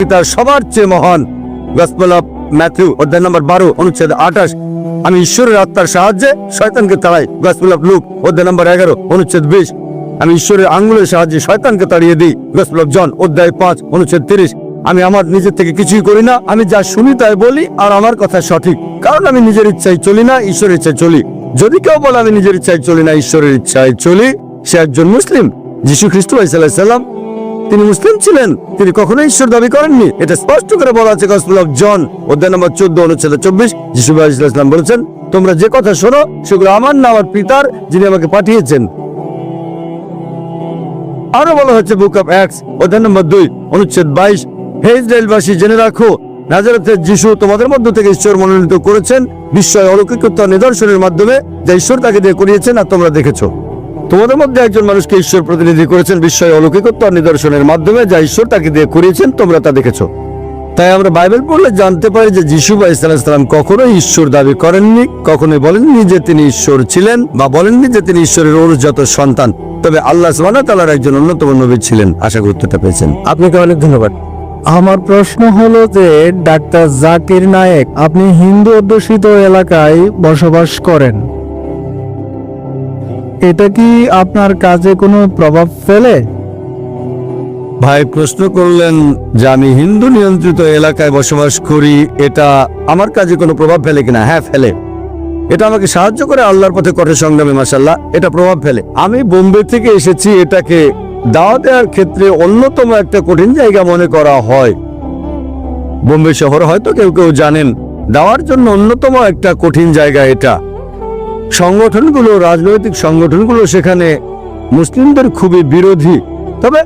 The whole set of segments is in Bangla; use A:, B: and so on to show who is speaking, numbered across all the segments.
A: পিতা সবার চেয়ে মহান। গসপেল অফ ম্যাথিউ অধ্যায় নম্বর 12 অনুচ্ছেদ 28, আমি ঈশ্বরের আত্মার সাহায্যে শয়তানকে তাড়াই। গসপেল অফ লুক অধ্যায় নম্বর 11 অনুচ্ছেদ 20, আমি ঈশ্বরের আঙ্গুলের সাহায্যে শয়তানকে তাড়িয়ে দিই। গসপেল অফ জন অধ্যায় 5 অনুচ্ছেদ 30, আমি আমার নিজের থেকে কিছুই করি না, আমি যা শুনি তাই বলি, আর আমার কথা সঠিক, কারণ আমি নিজের ইচ্ছায় চলি না, ঈশ্বরের ইচ্ছায় চলি। যদি কেউ বলে আমি নিজের ইচ্ছায় চলি না, ঈশ্বরের ইচ্ছায় চলি, সে একজন মুসলিম। যীশু খ্রিস্ট আলাইহিস সালাম তিনি মুসলিম ছিলেন, তিনি কখনোই ঈশ্বর দাবি করেননি। এটা স্পষ্ট করে বলা আছে গসপেল অফ জন অধ্যায় নম্বর 14 অনুচ্ছেদ 24, যীশু আলাইহিস সালাম বলেছেন, তোমরা যে কথা শোনো সেগুলো আমার না, আমার পিতার যিনি আমাকে পাঠিয়েছেন। আরো বলা হচ্ছে বুক অফ অ্যাক্টস অধ্যায় নম্বর 2 অনুচ্ছেদ 22, হে ইসরায়েলবাসী, জেনে রাখো নাজারেথের যীশু তোমাদের মধ্য থেকে ঈশ্বর মনোনীত করেছেন বিস্ময় অলৌকিকত্ব নিদর্শনের মাধ্যমে, যা ঈশ্বর তাকে দিয়ে করিয়েছেন আর তোমরা দেখেছো। তোমাদের মধ্যে একজন মানুষকে ঈশ্বর প্রতিনিধি করেছেন বিস্ময় অলৌকিকত্ব নিদর্শনের মাধ্যমে, যা ঈশ্বর তাকে দিয়ে করিয়েছেন, তোমরা তা দেখেছো। তাই আমরা বাইবেল পড়লে জানতে পারি যে যীশু আলাইহিস সালাম কখনোই ঈশ্বর দাবি করেননি, কখনোই বলেননি যে তিনি ঈশ্বর ছিলেন, বা বলেননি যে তিনি ঈশ্বরের অনুজাত সন্তান। তবে আল্লাহ সুবহানাহু ওয়া তাআলার একজন অন্যতম নবী ছিলেন। আশা করি উত্তরটা পেয়েছেন। আপনাকে অনেক ধন্যবাদ।
B: আমার প্রশ্ন হলো যে ডাক্তার জাকির নায়েক, আপনি হিন্দু অধ্যুষিত এলাকায় বসবাস করেন, এটা কি আপনার কাজে কোনো প্রভাব ফেলে?
A: ভাই প্রশ্ন করলেন যে আমি হিন্দু নিয়ন্ত্রিত এলাকায় বসবাস করি, এটা আমার কাজে কোনো প্রভাব ফেলে কিনা? হ্যাঁ, ফেলে। এটা আমাকে সাহায্য করে আল্লাহর পথে কঠোর সংগ্রামে, মাশাআল্লাহ, এটা প্রভাব ফেলে। আমি বোম্বে থেকে এসেছি, এটাকে দাওয়াত দেওয়ার ক্ষেত্রে অন্যতম একটা কঠিন জায়গা মনে করা হয়। বোম্বে শহর হয়তো কেউ কেউ জানেন, দেওয়ার জন্য অন্যতম একটা কঠিন জায়গা এটা। সংগঠনগুলো, রাজনৈতিক সংগঠনগুলো সেখানে মুসলিমদের খুবই বিরোধী। তবে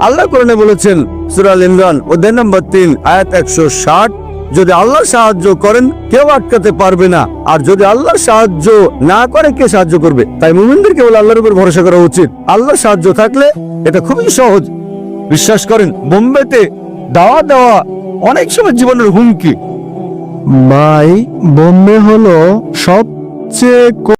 A: আল্লাহ কোরআনে বলেছেন সূরা আল ইমরান অধ্যায় নম্বর 3 আয়াত 160, যদি আল্লাহ সাহায্য করেন কেউ আটকাতে পারবে না, আর যদি আল্লাহ সাহায্য না করে কে সাহায্য করবে? তাই মুমিনদের কেবল আল্লাহর উপর ভরসা করা উচিত। আল্লাহর সাহায্য থাকলে এটা খুবই সহজ। বিশ্বাস করেন, বোম্বেতে দাওয়া দেওয়া অনেক সময় জীবনের হুমকি।
B: ভাই, বোম্বে হলো সবচেয়ে